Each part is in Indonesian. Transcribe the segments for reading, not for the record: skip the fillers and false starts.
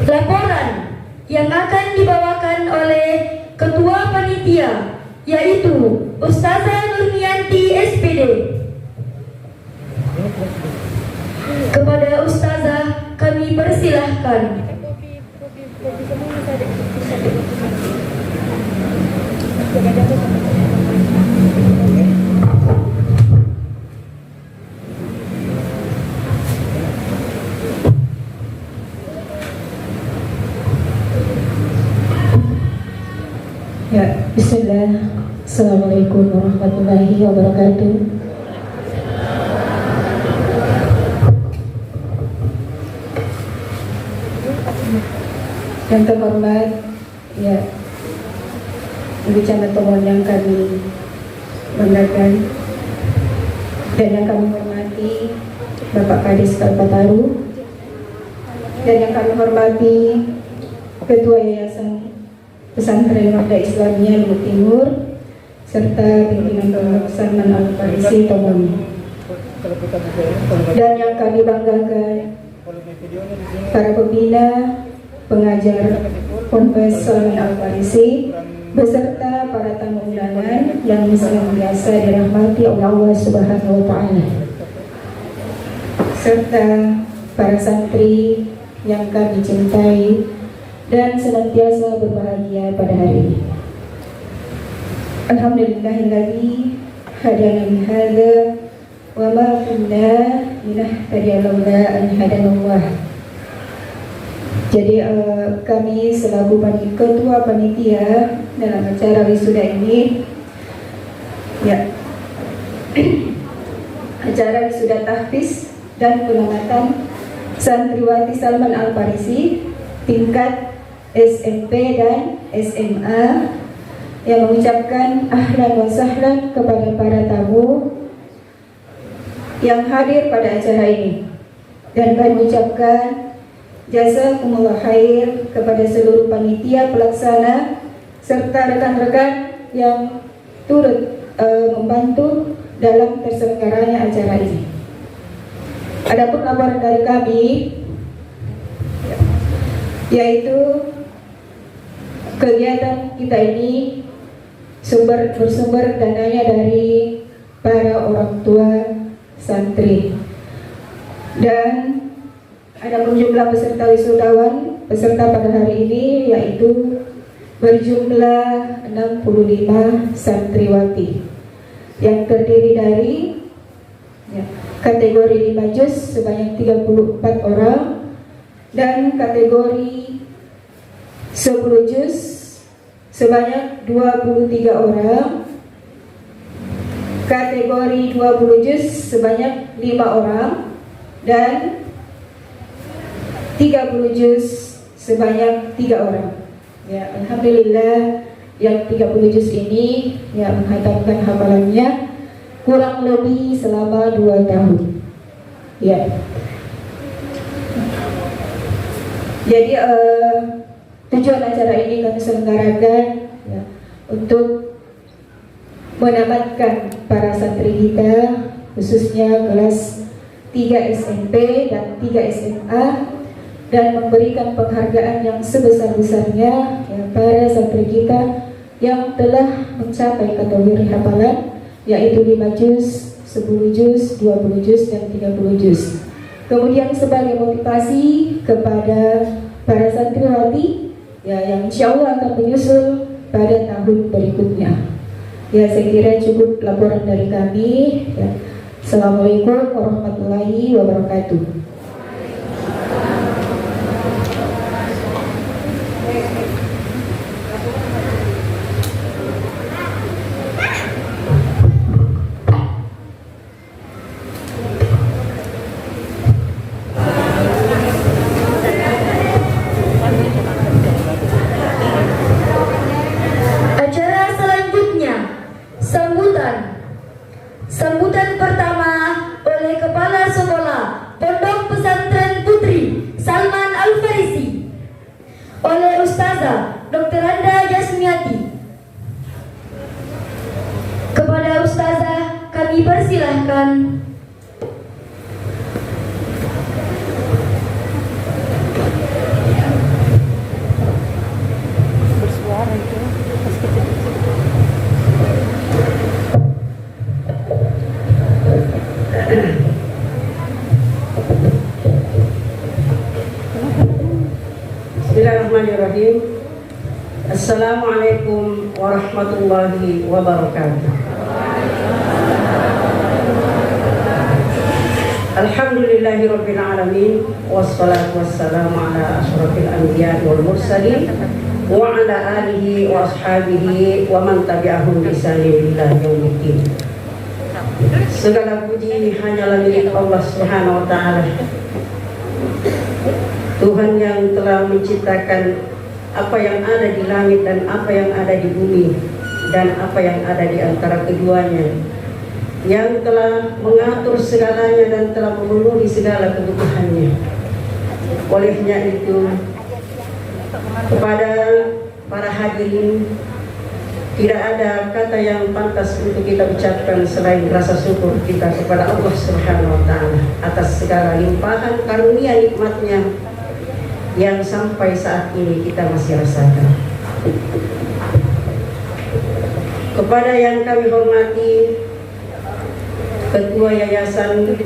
Laporan yang akan dibawakan oleh Ketua Panitia, yaitu Ustazah Nurmianti SPD. Kepada Ustazah kami persilahkan. Ya, bismillah. Assalamualaikum warahmatullahi wabarakatuh. Yang terhormat, ya, Bicara Tomon yang kami banggakan dan yang kami hormati Bapak Kadis Kalpataru, dan yang kami hormati Ketua Yayasan Pesantren Wahda Islamiyah Luhut Timur serta pimpinan Pondok Salman Al-Farisi Tomon, dan yang kami banggakan para pembina, pengajar Ponpes Salman Al-Farisi beserta para tamu undangan yang senantiasa dirahmati oleh Allah Subhanahu wa Ta'ala, serta para santri yang kami cintai dan senantiasa berbahagia pada hari ini. Alhamdulillahilladzi hadana li hadza wa ma kunna linahtadiya laula an hadanallah. Jadi kami selaku ketua panitia dalam acara wisuda ini, ya, acara wisuda tahfiz dan pengamatan santriwati Salman Al-Farisi tingkat SMP dan SMA, yang mengucapkan ahlan wa sahlan kepada para tamu yang hadir pada acara ini, dan kami mengucapkan jazakumullah khair kepada seluruh panitia pelaksana serta rekan-rekan yang turut membantu dalam terselenggaranya acara ini. Adapun laporan dari kami, yaitu kegiatan kita ini bersumber dananya dari para orang tua santri, dan ada jumlah peserta wisudawan peserta pada hari ini yaitu berjumlah 65 santriwati yang terdiri dari kategori 5 juz sebanyak 34 orang dan kategori 10 juz sebanyak 23 orang, kategori 20 juz sebanyak 5 orang, dan 30 juz sebanyak 3 orang. Ya, alhamdulillah yang 30 juz ini ya menghatamkan hafalannya kurang lebih selama 2 tahun. Ya. Jadi tujuan acara ini kami selenggarakan ya, untuk menamatkan para santri kita, khususnya kelas 3 SMP dan 3 SMA, dan memberikan penghargaan yang sebesar-besarnya ya, para santri kita yang telah mencapai kategori hafalan, yaitu 5 juz, 10 juz, 20 juz, dan 30 juz. Kemudian sebagai motivasi kepada para santriwati ya, yang insya Allah akan menyusul pada tahun berikutnya. Ya, saya kira cukup laporan dari kami. Ya. Assalamualaikum warahmatullahi wabarakatuh. Sambutan pertama oleh Kepala Sekolah Pondok Pesantren Putri Salman Al-Farisi oleh Ustazah Dr. Anda Jasmiati. Kepada Ustazah kami persilahkan. Bismillahirrahmanirrahim. Assalamualaikum warahmatullahi wabarakatuh. Alhamdulillahirabbil alamin wassalatu wassalamu ala asyrafil anbiya'i wal mursalin wa ala alihi wa ashabihi wa man tabi'ahum bi ihsanin ila yaumiddin. Segala puji hanyalah milik Allah Subhanahu wa taala. Tuhan yang telah menciptakan apa yang ada di langit dan apa yang ada di bumi dan apa yang ada di antara keduanya, yang telah mengatur segalanya dan telah memenuhi segala kebutuhannya. Olehnya itu, kepada para hadirin, tidak ada kata yang pantas untuk kita ucapkan selain rasa syukur kita kepada Allah Subhanahu wa taala atas segala limpahan karunia nikmatnya yang sampai saat ini kita masih rasakan. Kepada yang kami hormati Ketua Yayasan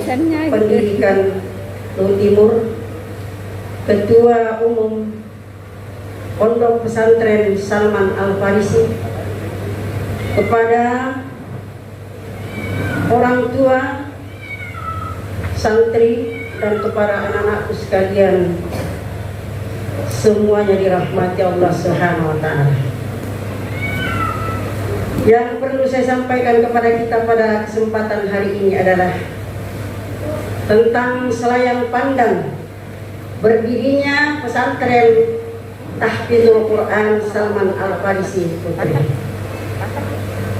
Pendidikan Luhut Timur, Ketua Umum Pondok Pesantren Salman Al-Farisi, kepada orang tua, santri, dan kepada anak-anakku sekalian, semuanya dirahmati Allah Subhanahu wa taala. Yang perlu saya sampaikan kepada kita pada kesempatan hari ini adalah tentang selayang pandang berdirinya pesantren Tahfidzul Quran Salman Al-Farisi Putri.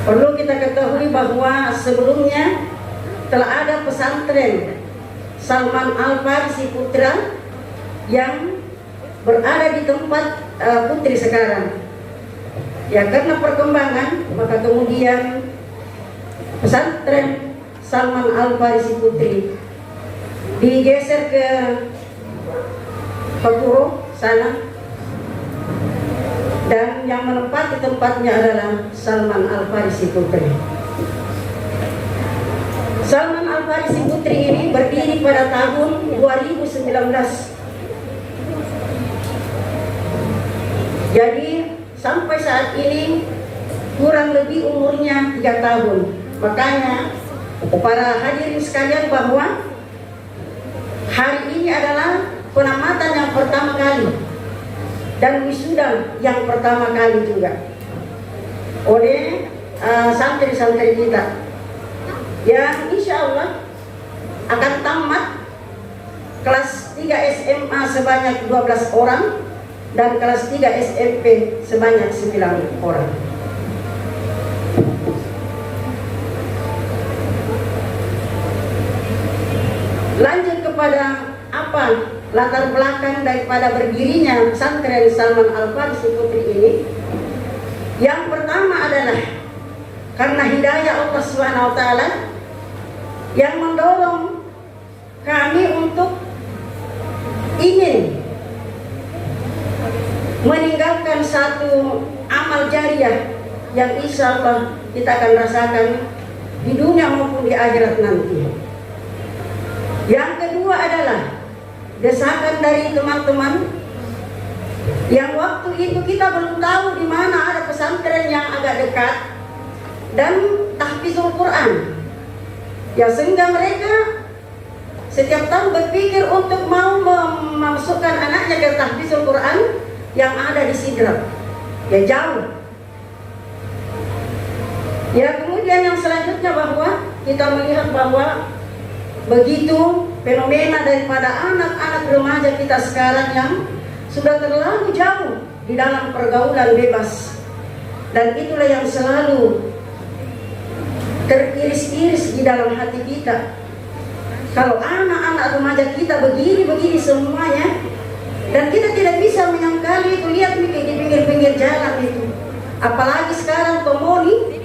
Perlu kita ketahui bahwa sebelumnya telah ada pesantren Salman Al-Farisi Putra yang berada di tempat Putri sekarang. Ya, karena perkembangan maka kemudian pesantren Salman Al-Farisi Putri digeser ke Papuro sana, dan yang menempati tempatnya adalah Salman Al-Farisi Putri. Salman Al-Farisi Putri ini berdiri pada tahun 2019. Jadi sampai saat ini kurang lebih umurnya 3 tahun. Makanya para hadirin sekalian bahwa hari ini adalah penamatan yang pertama kali dan wisuda yang pertama kali juga oleh santri-santri kita yang insya Allah akan tamat kelas 3 SMA sebanyak 12 orang dan kelas 3 SMP sebanyak 9 orang. Lanjut kepada apa latar belakang daripada berdirinya pesantren Salman Al-Farisi Putri ini. Yang pertama adalah karena hidayah Allah SWT yang mendorong kami untuk ingin meninggalkan satu amal jariah yang insya Allah kita akan rasakan di dunia maupun di akhirat nanti. Yang kedua adalah desakan dari teman-teman yang waktu itu kita belum tahu di mana ada pesantren yang agak dekat dan tahfidzul Quran. Ya, sehingga mereka setiap tahun berpikir untuk mau memasukkan anaknya ke tahfidzul Quran yang ada di Sidrap, ya jauh. Ya, kemudian yang selanjutnya bahwa kita melihat bahwa begitu fenomena daripada anak-anak remaja kita sekarang yang sudah terlalu jauh di dalam pergaulan bebas, dan itulah yang selalu teriris-iris di dalam hati kita. Kalau anak-anak remaja kita begini-begini semuanya, dan kita tidak bisa menyangkali itu, lihat di pinggir-pinggir jalan itu. Apalagi sekarang pemoni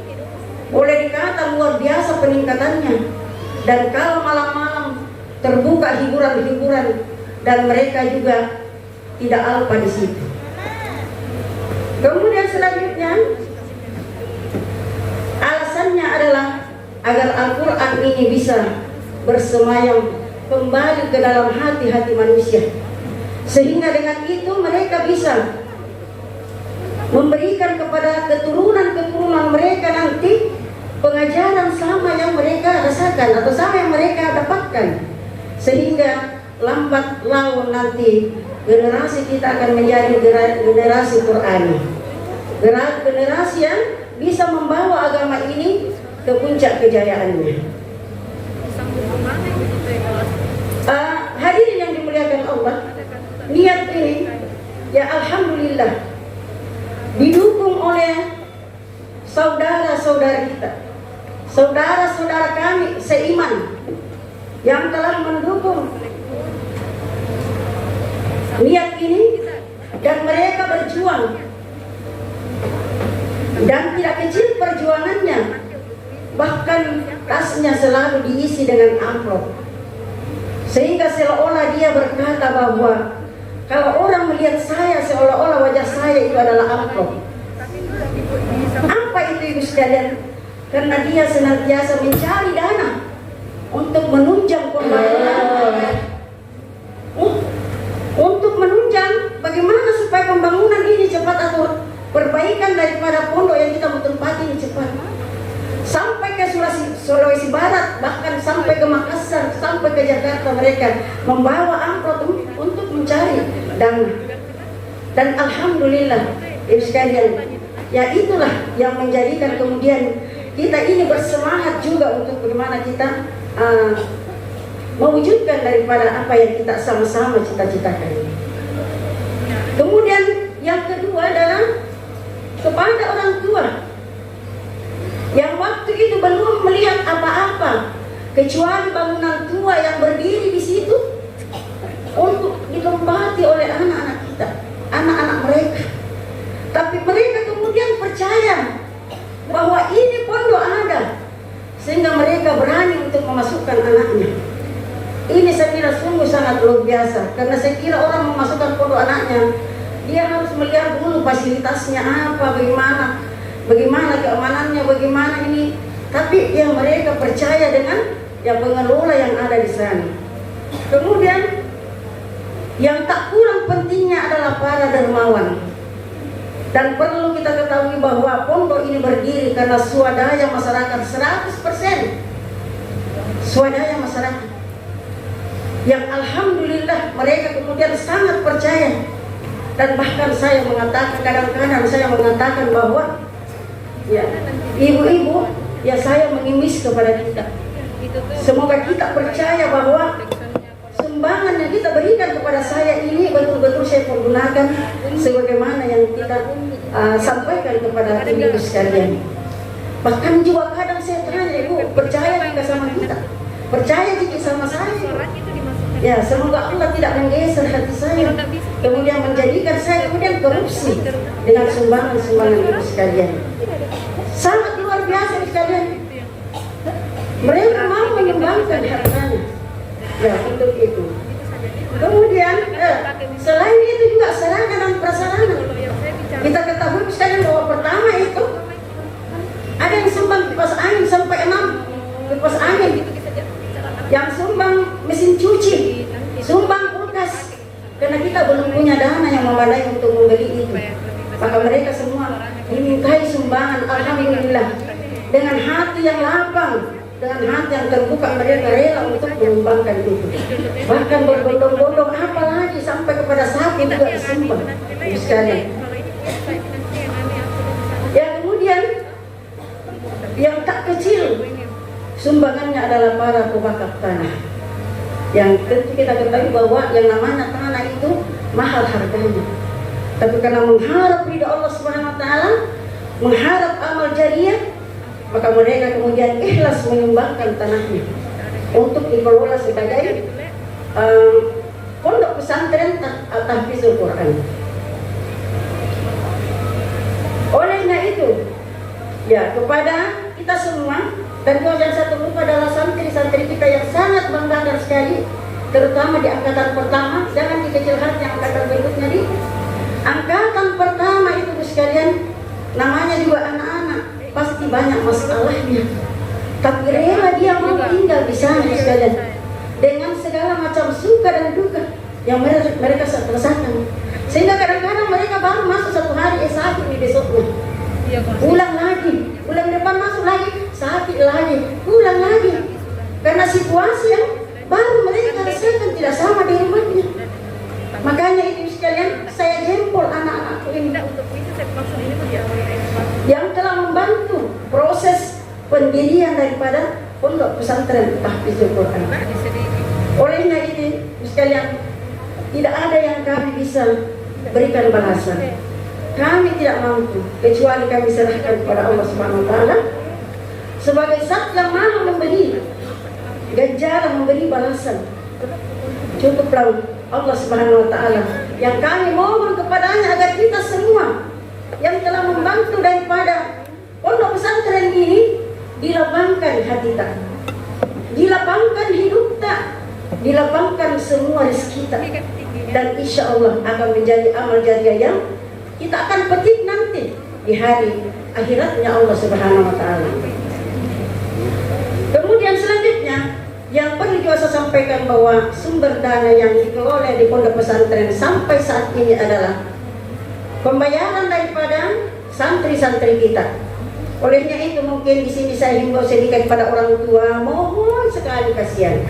boleh dikata luar biasa peningkatannya. Dan kalau malam-malam terbuka hiburan-hiburan, dan mereka juga tidak alpa di situ. Kemudian selanjutnya alasannya adalah agar Al-Quran ini bisa bersemayam kembali ke dalam hati-hati manusia. sehingga dengan itu mereka bisa memberikan kepada keturunan-keturunan mereka nanti pengajaran sama yang mereka rasakan atau sama yang mereka dapatkan, sehingga lambat laun nanti generasi kita akan menjadi generasi Qur'ani, generasi yang bisa membawa agama ini ke puncak kejayaannya. Hadirin yang dimuliakan Allah, niat ini ya alhamdulillah didukung oleh saudara-saudara kita, saudara-saudara kami seiman yang telah mendukung niat ini, dan mereka berjuang dan tidak kecil perjuangannya, bahkan tasnya selalu diisi dengan amplop, sehingga seolah-olah dia berkata bahwa kalau orang melihat saya seolah-olah wajah saya itu adalah amplop. Apa itu ibu sekalian? Karena dia senantiasa mencari dana untuk menunjang pembangunan, untuk menunjang bagaimana supaya pembangunan ini cepat atau perbaikan daripada pondok yang kita tempati ini cepat sampai ke Sulawesi Barat, bahkan sampai ke Makassar, sampai ke Jakarta. Mereka membawa amplop untuk mencari dana. Dan alhamdulillah ibu sekalian, ya itulah yang menjadikan kemudian kita ini bersemangat juga untuk bagaimana kita mewujudkan daripada apa yang kita sama-sama cita-citakan. Kemudian yang kedua adalah kepada orang tua yang waktu itu belum melihat apa-apa kecuali bangunan tua yang berdiri di situ untuk ditempati oleh anak-anak kita, anak-anak mereka. Tapi mereka kemudian percaya bahwa ini pondok ada, sehingga mereka berani untuk memasukkan anaknya. Ini saya kira sungguh sangat luar biasa, karena saya kira orang memasukkan pondok anaknya, dia harus melihat dulu fasilitasnya apa, bagaimana keamanannya, bagaimana ini. Tapi yang mereka percaya dengan yang pengelola yang ada di sana. Kemudian yang tak kurang pentingnya adalah para dermawan. Dan perlu kita ketahui bahwa pondok ini berdiri karena swadaya masyarakat 100%. Swadaya masyarakat yang alhamdulillah mereka kemudian sangat percaya. Dan bahkan saya mengatakan, kadang-kadang saya mengatakan bahwa ya ibu-ibu, ya saya mengimis kepada kita, semoga kita percaya bahwa sumbangan yang kita berikan kepada saya ini betul-betul saya pergunakan sebagaimana yang kita sampaikan kepada ibu sekalian. Bahkan juga kadang saya tanya, ibu percaya juga sama kita, percaya juga sama saya. Ya semoga Allah tidak menggeser hati saya, kemudian menjadikan saya kemudian korupsi dengan sumbangan-sumbangan ibu sekalian. Sangat luar biasa sekalian. Mereka mau menyumbangkan hartanya ya untuk itu. Kemudian selain itu juga sarana dan prasarana. Kita ketahui sekalian bahwa pertama itu ada yang sumbang kipas angin sampai 6 kipas angin, yang sumbang mesin cuci, sumbang kulkas, karena kita belum punya dana yang memadai untuk membeli itu. Maka mereka semua dimintai sumbangan, alhamdulillah, dengan hati yang lapang, dengan hati yang terbuka, mereka rela untuk menyumbangkan itu. Bahkan berbondong-bondong, apalagi sampai kepada sapi juga disumbang sekalian. Yang kemudian yang tak kecil sumbangannya adalah para pembakar tanah, yang tentu kita ketahui bahwa yang namanya tanah itu mahal harganya. Tapi karena mengharap ridha Allah Subhanahu wa taala, mengharap amal jariah, maka mereka kemudian ikhlas menyumbangkan tanahnya untuk dikelola sebagai pondok pesantren tahfizul Quran. Olehnya itu, ya kepada kita semua, dan yang satu lupa adalah santri-santri kita yang sangat bangga sekali, terutama di angkatan pertama, jangan dikecil hati angkatan berikutnya di angkatan pertama itu sekalian, namanya juga anak-anak, pasti banyak masalahnya. Tapi rela dia mau tinggal di sana sekalian, dengan segala macam suka dan duka. yang mereka rasakan. Sehingga kadang-kadang mereka baru masuk 1 hari sakit di besoknya. Pulang lagi, bulan depan masuk lagi, sakit lagi, pulang lagi. Karena situasi yang baru mereka rasakan tidak sama di rumahnya. Makanya itu sekalian, saya jempol anak-anakku ini yang telah membantu proses pendirian daripada pondok pesantren Tahfizul Quran. Olehnya ini sekalian, tidak ada yang kami bisa berikan balasan. Kami tidak mampu kecuali kami serahkan kepada Allah Subhanahu wa taala sebagai zat yang maha memberi ganjaran, memberi balasan. Cukuplah Allah Subhanahu wa taala yang kami mohon kepadanya agar kita semua yang telah membantu daripada pondok pesantren ini dilapangkan hati tak, dilapangkan hidup tak, dilapangkan semua rezeki tak, dan insya Allah akan menjadi amal jariah yang kita akan petik nanti di hari akhiratnya Allah Subhanahu wa taala. Kemudian selanjutnya yang perlu juga saya sampaikan bahwa sumber dana yang dikelola di pondok pesantren sampai saat ini adalah pembayaran daripada santri-santri kita. Olehnya itu mungkin di sini saya himbau sedikit pada orang tua, mohon sekali kasihan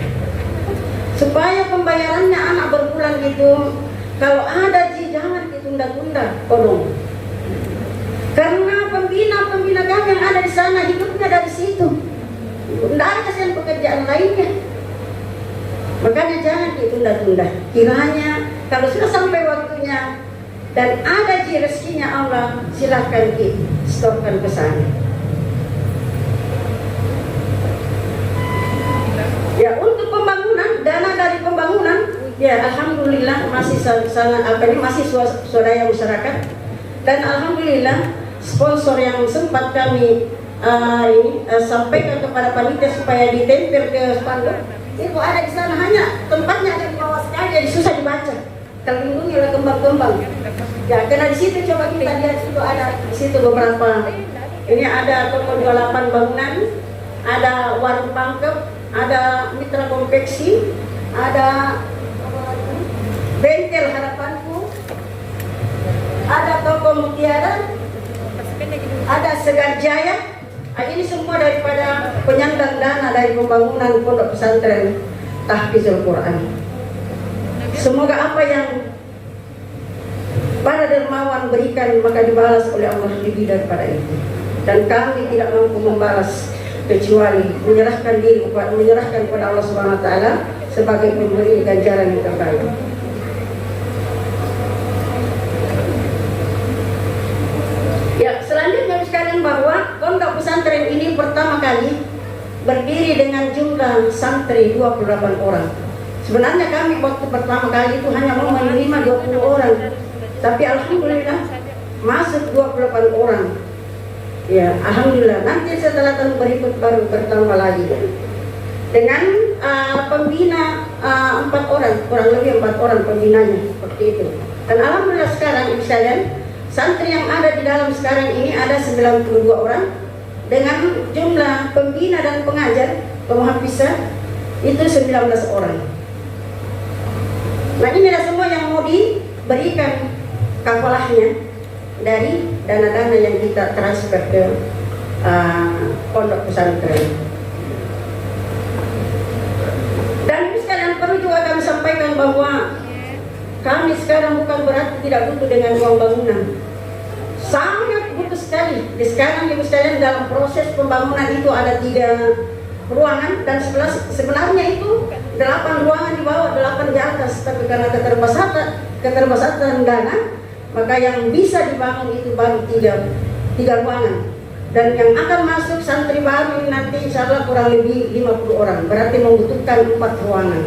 supaya pembayarannya anak berbulan itu kalau ada jangan ditunda-tunda, tolong. Karena pembina kami yang ada di sana hidupnya dari situ. Tidak ada kasihan pekerjaan lainnya. Makanya jangan ditunda-tunda. Kiranya kalau sudah sampai waktunya dan ada rezekinya Allah, silakan disetorkan ke sana. Ya, untuk pembangunan, dana dari pembangunan, ya alhamdulillah masih sangat masih swadaya masyarakat, dan alhamdulillah sponsor yang sempat kami sampaikan kepada panitia supaya ditempel ke spanduk itu ada di sana, hanya tempatnya ada di bawah sekali, jadi susah dibaca. Terlindungi oleh kembang-kembang. Ya, karena di situ coba kita lihat itu ada di situ beberapa. Ini ada toko 28 bangunan, ada warung pangkep, ada mitra konveksi, ada bengkel harapanku, ada toko mutiara, ada Segar Jaya. Ini semua daripada penyandang dana dari pembangunan pondok pesantren Tahfizul Quran. Semoga apa yang para dermawan berikan maka dibalas oleh Allah lebih daripada itu. Dan kami tidak mampu membalas kecuali menyerahkan kepada Allah Subhanahu wa taala sebagai pemberi ganjaran yang terbaik. Ya, selanjutnya sekalian bahwa pondok pesantren ini pertama kali berdiri dengan jumlah santri 28 orang. Sebenarnya kami waktu pertama kali itu hanya mau menerima 20 orang, tapi alhamdulillah masuk 28 orang. Ya, alhamdulillah. Nanti setelah tahun berikut baru bertambah lagi dengan pembina 4 orang, kurang lebih 4 orang pembinanya seperti itu. Dan alhamdulillah sekarang sekalian santri yang ada di dalam sekarang ini ada 92 orang dengan jumlah pembina dan pengajar pemuhafizah itu 19 orang. Nah, inilah semua yang mau diberikan kafalahnya dari dana-dana yang kita transfer ke pondok pesantren. Dan ini sekalian perlu juga kami sampaikan bahwa kami sekarang bukan berarti tidak butuh dengan uang bangunan. Sangat butuh sekali. Di sekarang ibu sekalian dalam proses pembangunan itu ada 3 ruangan dan sebenarnya itu 8 ruangan di bawah, 8 di atas, tapi karena keterbatasan dana maka yang bisa dibangun itu baru 3 ruangan. Dan yang akan masuk santri baru ini nanti insya Allah kurang lebih 50 orang, berarti membutuhkan 4 ruangan.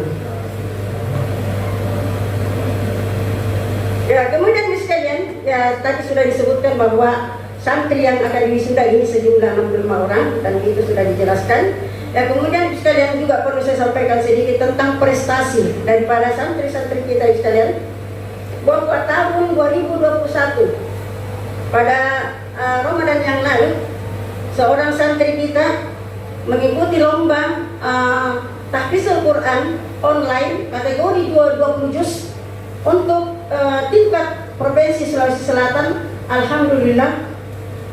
Ya, kemudian sekalian, ya tadi sudah disebutkan bahwa santri yang akan wisuda ini sejumlah 65 orang dan itu sudah dijelaskan. Ya, kemudian sekalian juga perlu saya sampaikan sedikit tentang prestasi daripada santri-santri kita sekalian. Bahwa tahun 2021 pada Ramadan yang lalu seorang santri kita mengikuti lomba Tahfizul Quran online kategori 20 juz Untuk tingkat Provinsi Sulawesi Selatan, alhamdulillah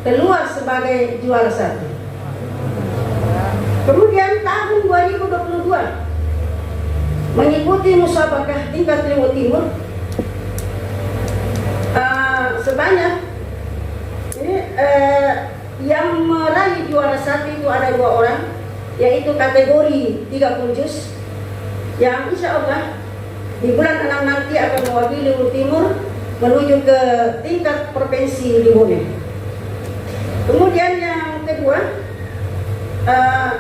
keluar sebagai juara 1. Kemudian tahun 2022 mengikuti musabakah tingkat Luwu Timur, sebanyak ini yang meraih juara 1 itu ada 2 orang, yaitu kategori 30 juz yang insya Allah di bulan 6 nanti akan mewakili Luwu Timur menuju ke tingkat provinsi di Bone. Kemudian yang kedua,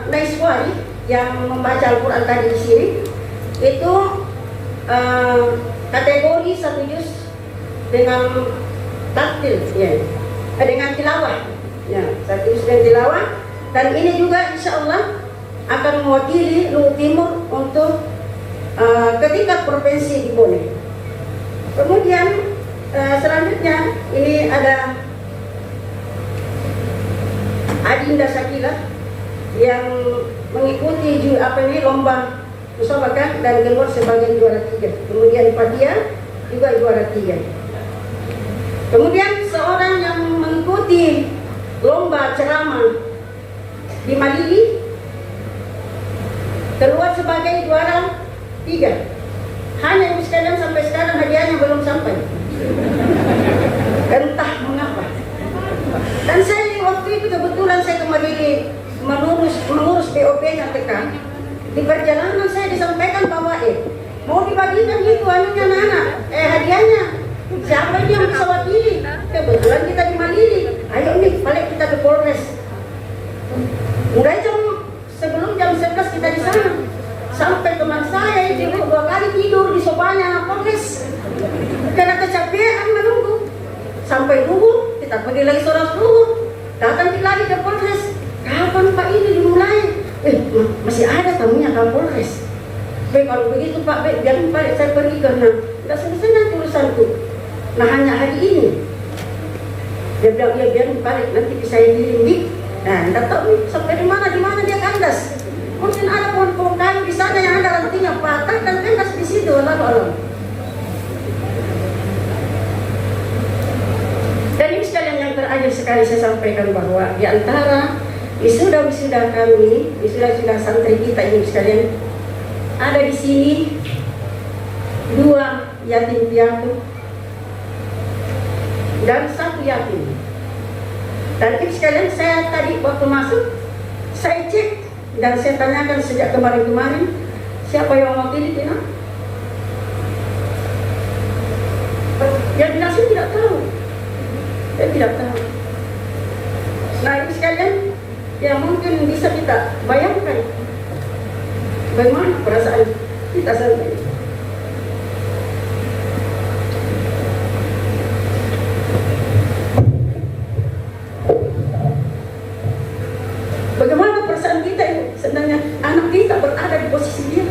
Naiswari yang membaca Al-Quran tadi di sini itu kategori 1 juz dengan tartil, ya, dengan tilawah, ya, 1 juz dengan tilawah, dan ini juga insya Allah akan mewakili Luwu Timur untuk ke tingkat provinsi di Bone. Kemudian selanjutnya ini ada Adinda Sakila yang mengikuti lomba musabakah dan keluar sebagai juara 3. Kemudian Fadia juga juara 3. Kemudian seorang yang mengikuti lomba ceramah di Malili keluar sebagai juara 3. Hanya ibu sekalian sampai sekarang hadiahnya belum sampai. Entah mengapa. Dan saya waktu itu kebetulan saya kembali mengurus BOP-nya tekan. Di perjalanan saya disampaikan bahwa mau dibagikan gitu anunya anak-anak, hadiahnya. Siapa yang bisa wakili? Kebetulan kita di Malili. Ayo nih, balik kita ke Polres. Udah sebelum jam 11 kita di sana. Sampai teman saya itu 2 kali tidur di sofanya Polres karena kecapean menunggu. Sampai dulu kita pergi lagi sore dulu, datang lagi ke Polres. Kapan Pak ini dimulai? Masih ada tamunya ke Polres. Kalau begitu Pak, biar Pak saya pergi karena nggak selesai nanti urusanku. Nah hanya hari ini. Dia bilang biar Pak nanti bisa dikirim. Nah nggak tahu nih sampai di mana dia kandas. Mungkin ada pohon-pohon kayu di sana yang ada rantingnya patah dan kandas di situ, lalu. Dan ini sekalian yang terakhir sekali saya sampaikan bahwa di antara wisuda kami, wisuda santri kita ini sekalian, ada di sini 2 yatim piatu dan 1 yatim. Dan ini sekalian saya tadi waktu masuk saya cek dan saya tanyakan sejak kemarin siapa yang mewakili kita. Yang bilang saya tidak tahu. Saya tidak tahu. Nah ini sekalian yang mungkin bisa kita bayangkan bagaimana perasaan kita saat ini. Bagaimana perasaan kita ini sebenarnya anak kita berada di posisi dia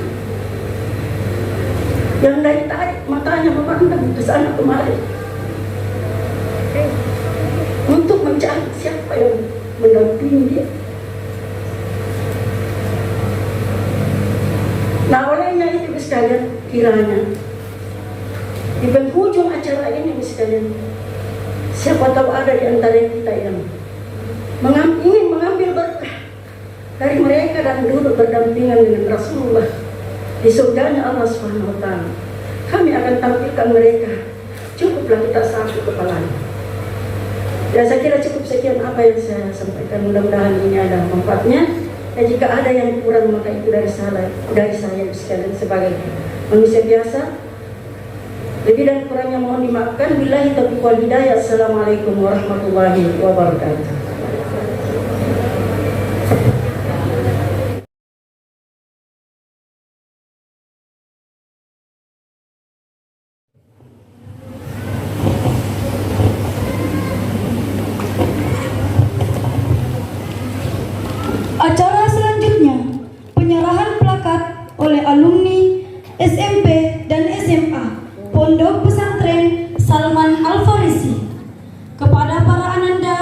yang dari tadi matanya memandang ke sana kemari untuk mencari siapa yang mendampingi dia. Nah olehnya itu sekalian, kiranya di penghujung acara ini sekalian, siapa tahu ada di antara kita yang ingin mengambil berkah dari mereka dan duduk berdampingan dengan Rasulullah di surganya Allah Subhanahu wa Ta'ala. Kami akan tampilkan mereka. Cukuplah kita satu kepalanya. Ya saya kira cukup sekian apa yang saya sampaikan. Mudah-mudahan ini ada manfaatnya. Dan jika ada yang kurang maka itu dari saya sekalian sebagai manusia biasa. Lebih dan kurangnya mohon dimaafkan. Billahi taufiq wal hidayah. Assalamualaikum warahmatullahi wabarakatuh. Acara selanjutnya, penyerahan plakat oleh alumni SMP dan SMA Pondok Pesantren Salman Al-Farisi. Kepada para ananda,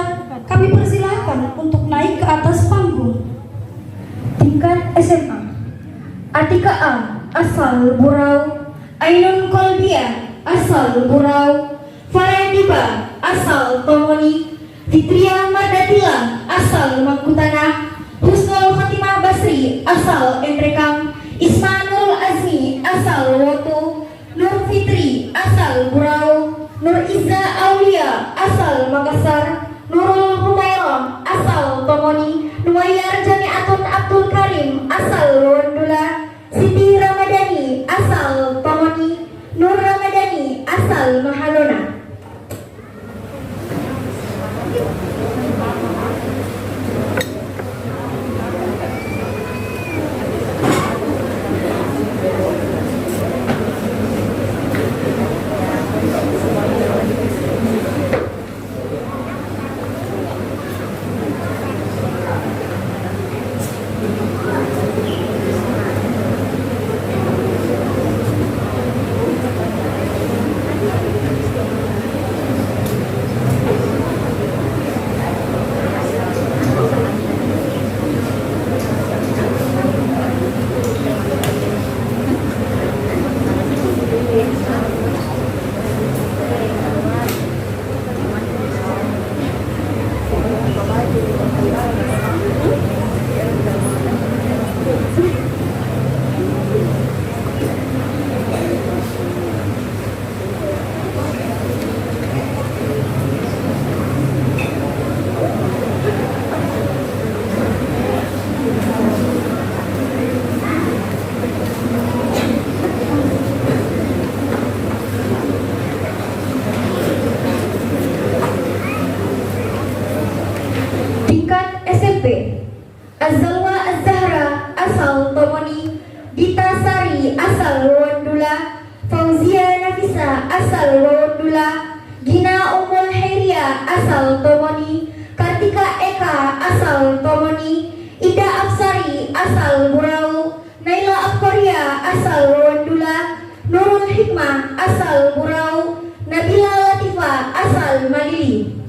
kami persilahkan untuk naik ke atas panggung. Tingkat SMA, Atika A, asal Burau, Ainun Kolbia, asal Burau, Farendiba asal Tomoni, Fitria Mardatila asal Mangkutana, Husnul Khatimah Basri asal Endrekang, Ismanul Azmi asal Woto, Nur Fitri asal Burau, Nur Izza Aulia asal Makassar, Nurul Humairah asal Tomoni, Nuwayar Jamiatun Abdul Karim asal Wondula, Siti Ramadhani asal Tomoni, Nur Ramadhani asal Mahalona. Tingkat SMP, Azalwa Az-Zahra asal Tomoni, Dita Sari asal Wondula, Fauzia Nafisa asal Wondula, Gina Umul Heria asal Tomoni, Kartika Eka asal Tomoni, Ida Afsari asal Burau, Naila Akhoria asal Wondula, Nurul Hikmah asal Burau, Nabila Latifah asal Malili.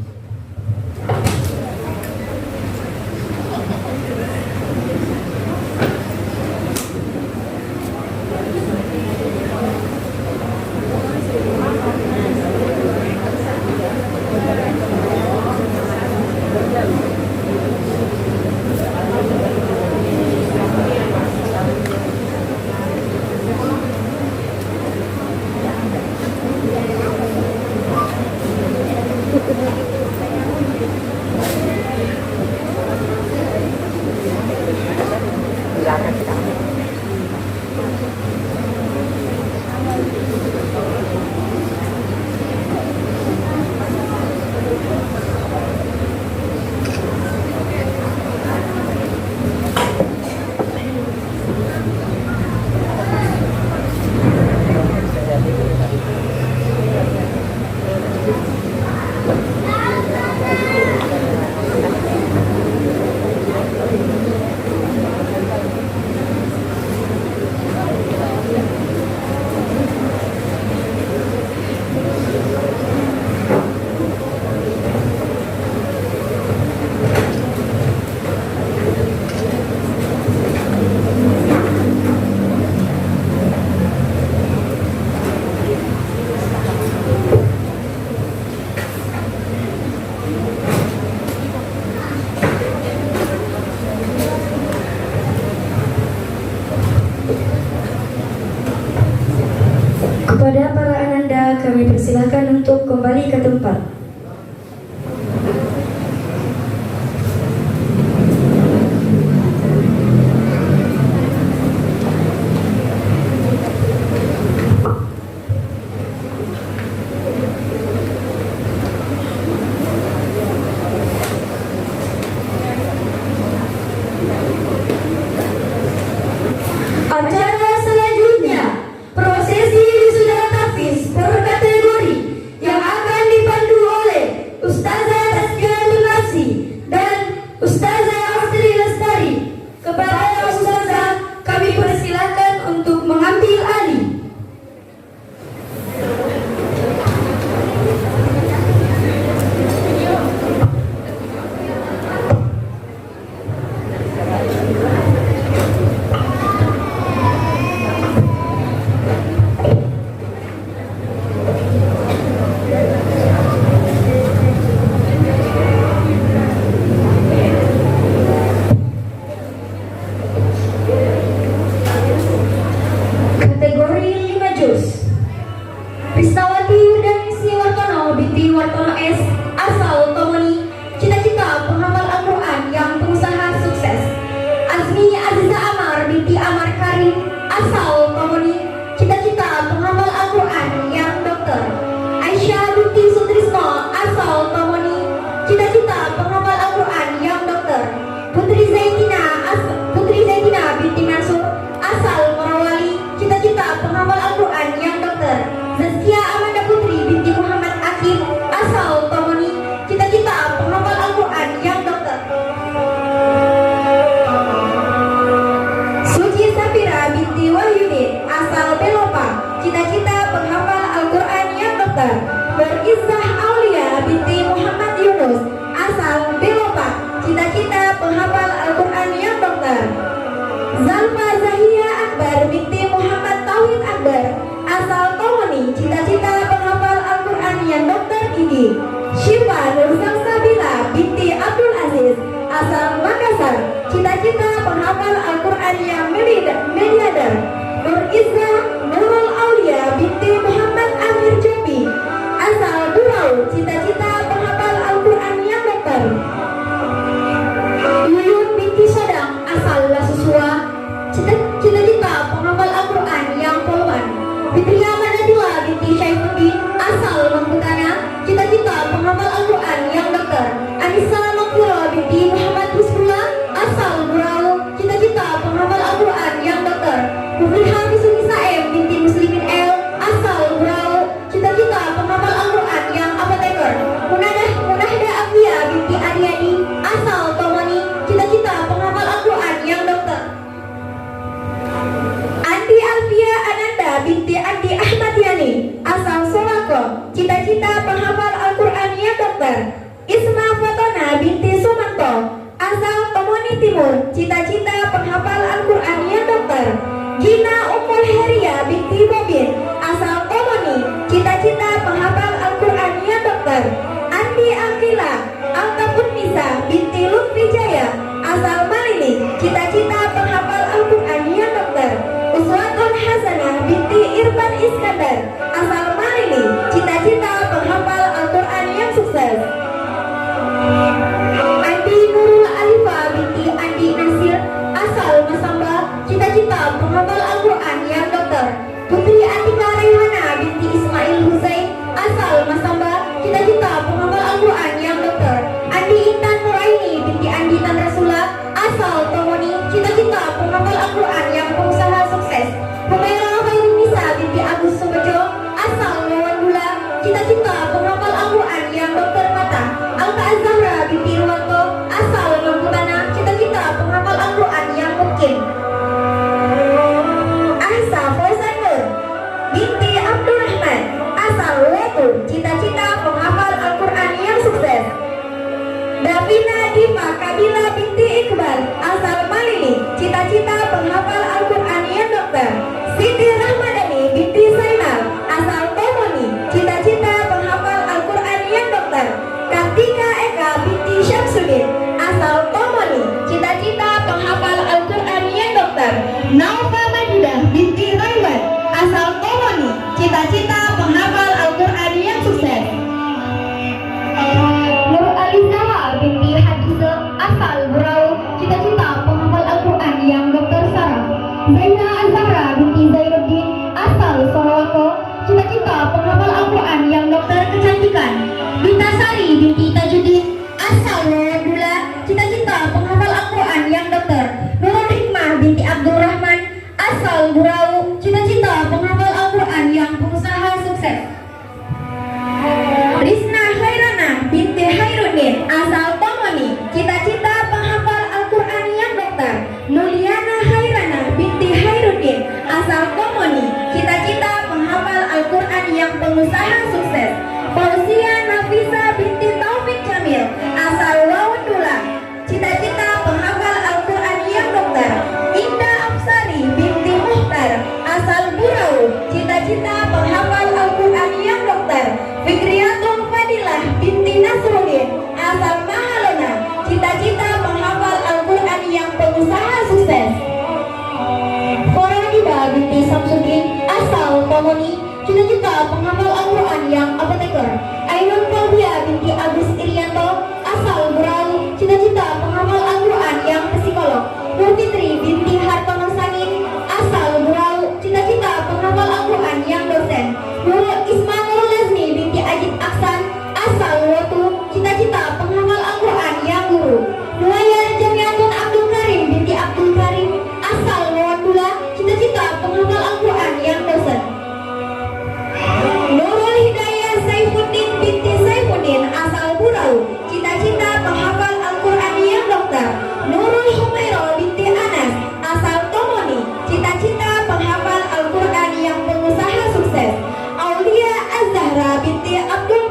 Kepada para ananda kami persilahkan untuk kembali ke tempat. Acara selanjutnya, prosesi wisuda tahfiz per kategori yang akan dipandu Izzah Aulia binti Muhammad Yunus, asal Belopak, cita-cita penghafal Al-Quran yang dokter. Zalfa Zahia Akbar binti Muhammad Tauhid Akbar, asal Tomoni, cita-cita penghafal Al-Quran yang dokter gigi. Syifa Nur Sabila binti Abdul Aziz, asal Makassar, cita-cita penghafal Al-Quran yang miliader. Nur Izzah Nurul Aulia binti Muhammad Amir Jambi, asal Burau, cita-cita penghafal Al-Quran yang dokter. Yuyun binti Sadang, asal Lasusua, cita-cita penghafal Al-Quran yang poluan. Fitria Manadila binti Syaifuddin, asal Mangkutana, cita-cita penghafal Al-Quran yang dokter. Anissa Makfura binti Muhammad Husnullah, asal Burau, cita-cita penghafal Al-Quran yang dokter. Mufliha Misuni Saem binti Muslimin El, asal Burau, cita-cita penghafal Al-Quran yang apoteker. Munahda Afia binti Adiani, asal Tomoni, cita-cita penghafal Al-Quran yang dokter. Andi Alfia Ananda binti Andi Ahmad Yani, asal Solako, cita-cita penghafal Al-Quran yang dokter. Isma Fatona binti Sumanto, asal Tomoni Timur, cita-cita penghafal Al-Quran yang dokter. Gina Ummul Heria binti Bobin, asal Tomoni, cita-cita penghafal Al-Quran yang dokter. Andi Akila Altafun Nisa binti Lutfi Jaya, asal Malini, cita-cita penghafal Al-Quran yang dokter. Uswatun Hasanah binti Irfan Iskandar, asal Malini, cita-cita penghafal Al-Quran yang sukses. Andi Nurul Alifa binti Andi Nasir, asal Masamba, cita-cita penghafal Al-Quran yang dokter. Putri Atika Raihana binti Ismail Husain, asal Masamba, cita-cita penghafal Al-Quran yang dokter. Andi Intan Nuraini binti Andi Tan Rasula, asal Tomoni, cita-cita penghafal Al-Quran yang pengusaha sukses. Humaira Khairunisa binti Agus Sumejo, asal Lawandula, cita-cita penghafal Al-Quran yang dokter mata. Alka Azhara binti Ruwanto, asal Mangkutana, cita-cita penghafal Al-Quran yang mungkin. Ahsa Fauzan Nur binti Abdurrahman, asal Watu, cita-cita penghafal Al-Quran yang sukses. Davina Diva Kabila binti Iqbal, asal Malini, cita-cita penghafal Al-Quran yang dokter. Siti Rahmadani binti Zainal, asal Tomoni, cita-cita penghafal Al-Quran yang dokter. Kartika Eka binti Syamsuddin, asal Tomoni, cita-cita penghafal Al-Quran yang dokter. Naufa Majidah binti Raiwan, asal Tomoni, cita-cita penghafal Al-Quran yang sukses. Nur Alizawa binti Hadisa, asal Burau, cita-cita penghafal Al-Quran yang dokter saraf. Zaina Azhara binti Zainuddin, asal Sorowako, cita-cita penghafal Al-Quran yang dokter kecantikan. Dita Sari binti Tajuddin, asal Lawandula, cita-cita penghafal Al-Quran yang dokter. Nurul Hikmah binti Abdurrahman, asal Burau, cita-cita penghafal Al-Quran yang pengusaha sukses. Rizna Khairana binti Khairuddin, asal Tomoni, cita-cita penghafal Al-Quran yang dokter. Nuliana Khairana binti Khairuddin, asal Tomoni, cita-cita penghafal Al-Quran yang pengusaha sukses. Fauzia Nafisa binti Taufik Jamil, asal Lawandula, cita-cita penghafal Al-Quran yang dokter. Indah Afsari binti Muhtar, asal Burau, cita-cita penghafal Al-Quran yang dokter. Fikriyatul Fadilah binti Nasruddin, asal Mahalona, cita-cita penghafal Al-Quran yang pengusaha sukses. Faradiba binti Samsuddin, asal Tomoni, cita-cita penghafal Al-Quran yang apoteker. Ainun Kalbia binti Agus Irianto, asal Burau, cita-cita penghafal Al-Quran yang psikolog. Nur Fitri binti Hartono Sangin, asal Burau, cita-cita penghafal Al-Quran yang dosen. Nurul Isma Nurul Lazmi binti Ajib Aksan, asal Watu, cita-cita penghafal Al-Quran yang guru. Nuwayan Jamiatun Abdul Karim binti Abdul Karim, asal Lawandula, cita-cita penghafal Al-Quran yang dosen. Nurul Hidayah Saifuddin binti Saifuddin, asal Burau, cita-cita penghafal Al-Quran yang dokter. Nurul Humaira binti Anas, asal Tomoni, cita-cita penghafal Al-Quran yang pengusaha sukses. Aulia Az-Zahra binti Abdul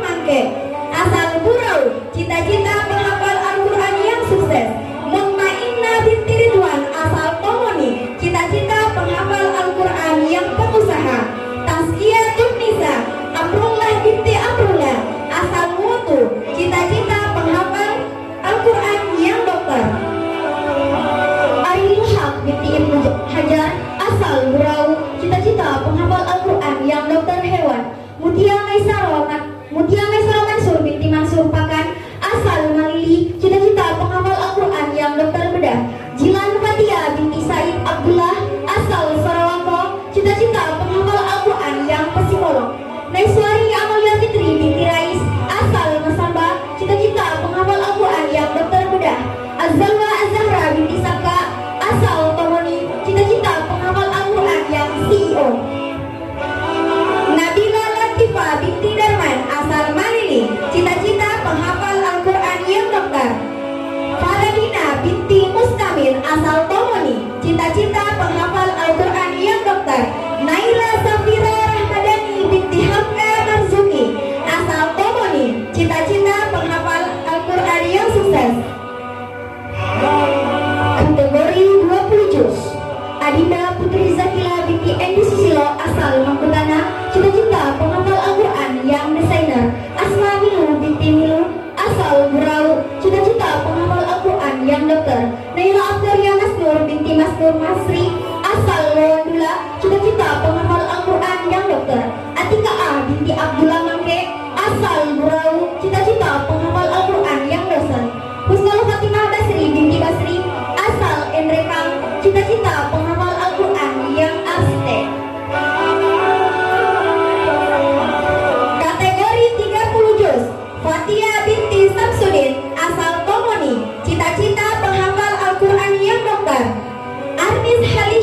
cita-cita penghafal Al-Quran yang sukses. Mutmainnah binti Ridwan asal Tomoni, cita-cita penghafal Al-Quran yang pengusaha. Tazkiyatun Nisa Amrullah binti Amrullah asal Mutu, cita-cita penghafal Al-Quran yang dokter. Airil Haq binti Ibnu Hajar asal Berau, cita-cita penghafal Al-Quran yang dokter hewan. Mutia Maisaro Mansur binti Mansur Pakan asal Malili, cita-cita penghafal Al-Quran yang dokter bedah. Jilan Fatia binti Said Abdullah asal Sarawako, cita-cita penghafal Al-Quran yang psikolog. Naiswari Amalia Fitri binti Rais asal Masamba, cita-cita penghafal Al-Quran yang dokter bedah. Azalwa Azahra binti Saka asal Tomoni, cita-cita penghafal Al-Quran yang CEO. Nabila Latifah binti Darman asal Malili, cita-cita penghafal Al-Quran yang dokter. Faradina binti Mustamil asal Tomoni, cita-cita penghafal Al-Quran yang dokter. Naila Safira Rahmadani binti Hamka Marzuki asal Tomoni, cita-cita penghafal Al-Quran yang sukses. Kategori 20 juz. Adinda Putri Zakila binti Endi Susilo asal Mangkutana, cita-cita penghafal Al-Quran yang desainer. Asma Milu binti Milu asal Berau, cita-cita penghafal Al-Quran yang dokter. Naila Afdaria Masnur binti Masnur Masri asal Lawandula, cita-cita penghafal Al-Quran yang dokter. Atika A binti Abdullah Mangke asal Berau, cita-cita penghafal Al-Quran yang dosen. Husnul Fatimah Basri binti Basri asal Endrekang, cita-cita penghafal Al-Quran yang arsitek. Kategori 30 juz. Fatia binti Samsudin asal Tomoni, cita-cita penghafal Al-Quran yang dokter. Arnis Halim